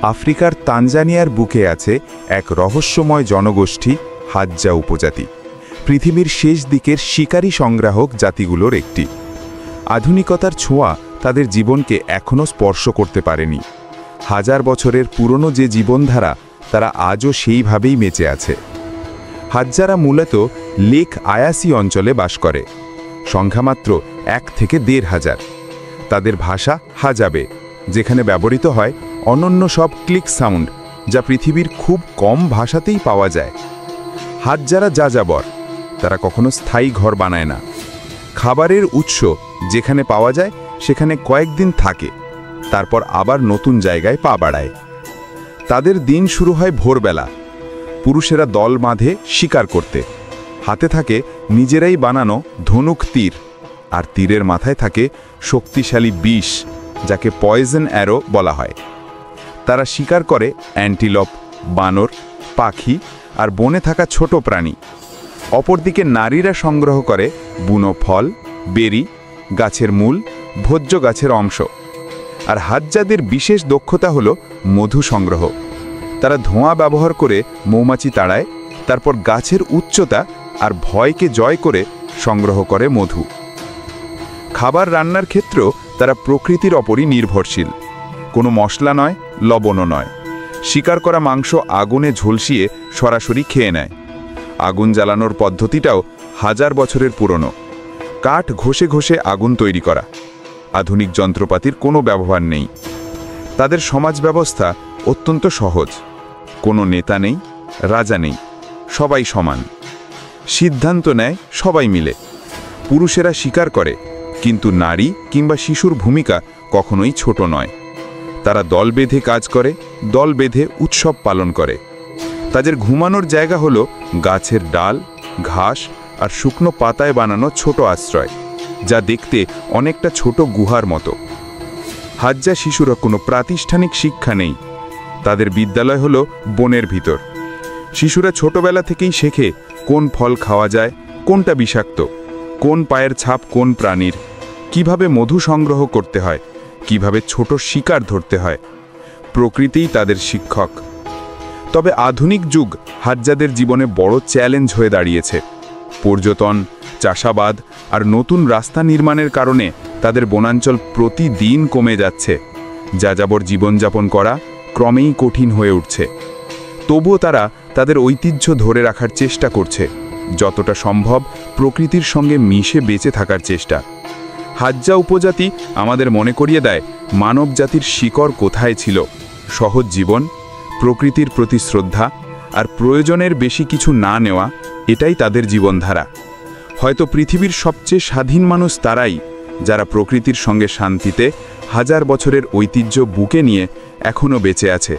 আফ্রিকার তানজানিয়ার বুকে আছে এক রহস্যময় জনগোষ্ঠী হাজ্জা উপজাতি, পৃথিবীর শেষ দিকের শিকারী সংগ্রাহক জাতিগুলোর একটি। আধুনিকতার ছোঁয়া তাদের জীবনকে এখনও স্পর্শ করতে পারেনি। হাজার বছরের পুরনো যে জীবনধারা, তারা আজও সেইভাবেই বেঁচে আছে। হাজ্জারা মূলত লেক আয়াসি অঞ্চলে বাস করে, সংখ্যামাত্র 1 থেকে 1,500। তাদের ভাষা হাজাবে, যেখানে ব্যবহৃত হয় অনন্য সব ক্লিক সাউন্ড, যা পৃথিবীর খুব কম ভাষাতেই পাওয়া যায়। হাজ্জারা যাযাবর, তারা কখনো স্থায়ী ঘর বানায় না। খাবারের উৎস যেখানে পাওয়া যায় সেখানে কয়েকদিন থাকে, তারপর আবার নতুন জায়গায় পা বাড়ায়। তাদের দিন শুরু হয় ভোরবেলা। পুরুষেরা দল বাঁধে শিকার করতে। হাতে থাকে নিজেরাই বানানো ধনুক তীর, আর তীরের মাথায় থাকে শক্তিশালী বিষ, যাকে পয়জন অ্যারো বলা হয়। তারা শিকার করে অ্যান্টিলপ, বানর, পাখি আর বনে থাকা ছোট প্রাণী। অপরদিকে নারীরা সংগ্রহ করে বুনো ফল, বেরি, গাছের মূল, ভোজ্য গাছের অংশ। আর হাজ্জাদের বিশেষ দক্ষতা হল মধু সংগ্রহ। তারা ধোঁয়া ব্যবহার করে মৌমাছি তাড়ায়, তারপর গাছের উচ্চতা আর ভয়কে জয় করে সংগ্রহ করে মধু। খাবার রান্নার ক্ষেত্রেও তারা প্রকৃতির ওপরই নির্ভরশীল। কোনো মশলা নয়, লবণও নয়। শিকার করা মাংস আগুনে ঝলসিয়ে সরাসরি খেয়ে নেয়। আগুন জ্বালানোর পদ্ধতিটাও হাজার বছরের পুরনো। কাঠ ঘষে ঘষে আগুন তৈরি করা। আধুনিক যন্ত্রপাতির কোনো ব্যবহার নেই। তাদের সমাজ ব্যবস্থা অত্যন্ত সহজ। কোনো নেতা নেই, রাজা নেই, সবাই সমান। সিদ্ধান্ত নেয় সবাই মিলে। পুরুষেরা শিকার করে, কিন্তু নারী কিংবা শিশুর ভূমিকা কখনোই ছোট নয়। তারা দল বেঁধে কাজ করে, দল বেঁধে উৎসব পালন করে। তাদের ঘুমানোর জায়গা হলো গাছের ডাল, ঘাস আর শুকনো পাতায় বানানো ছোট আশ্রয়, যা দেখতে অনেকটা ছোট গুহার মতো। হাজ্জা শিশুরা কোনো প্রাতিষ্ঠানিক শিক্ষা নেই। তাদের বিদ্যালয় হলো বনের ভিতর। শিশুরা ছোটবেলা থেকেই শেখে কোন ফল খাওয়া যায়, কোনটা বিষাক্ত, কোন পায়ের ছাপ কোন প্রাণীর, কিভাবে মধু সংগ্রহ করতে হয়, কিভাবে ছোট শিকার ধরতে হয়। প্রকৃতিই তাদের শিক্ষক। তবে আধুনিক যুগ হাজ্জাদের জীবনে বড় চ্যালেঞ্জ হয়ে দাঁড়িয়েছে। পর্যটন, চাষাবাদ আর নতুন রাস্তা নির্মাণের কারণে তাদের বনাঞ্চল প্রতিদিন কমে যাচ্ছে। যাযাবর জীবনযাপন করা ক্রমেই কঠিন হয়ে উঠছে। তবুও তারা তাদের ঐতিহ্য ধরে রাখার চেষ্টা করছে, যতটা সম্ভব প্রকৃতির সঙ্গে মিশে বেঁচে থাকার চেষ্টা। হাজ্জা উপজাতি আমাদের মনে করিয়ে দেয় মানব জাতির শিকড় কোথায় ছিল। সহজ জীবন, প্রকৃতির প্রতি শ্রদ্ধা আর প্রয়োজনের বেশি কিছু না নেওয়া, এটাই তাদের জীবনধারা। হয়তো পৃথিবীর সবচেয়ে স্বাধীন মানুষ তারাই, যারা প্রকৃতির সঙ্গে শান্তিতে হাজার বছরের ঐতিহ্য বুকে নিয়ে এখনও বেঁচে আছে।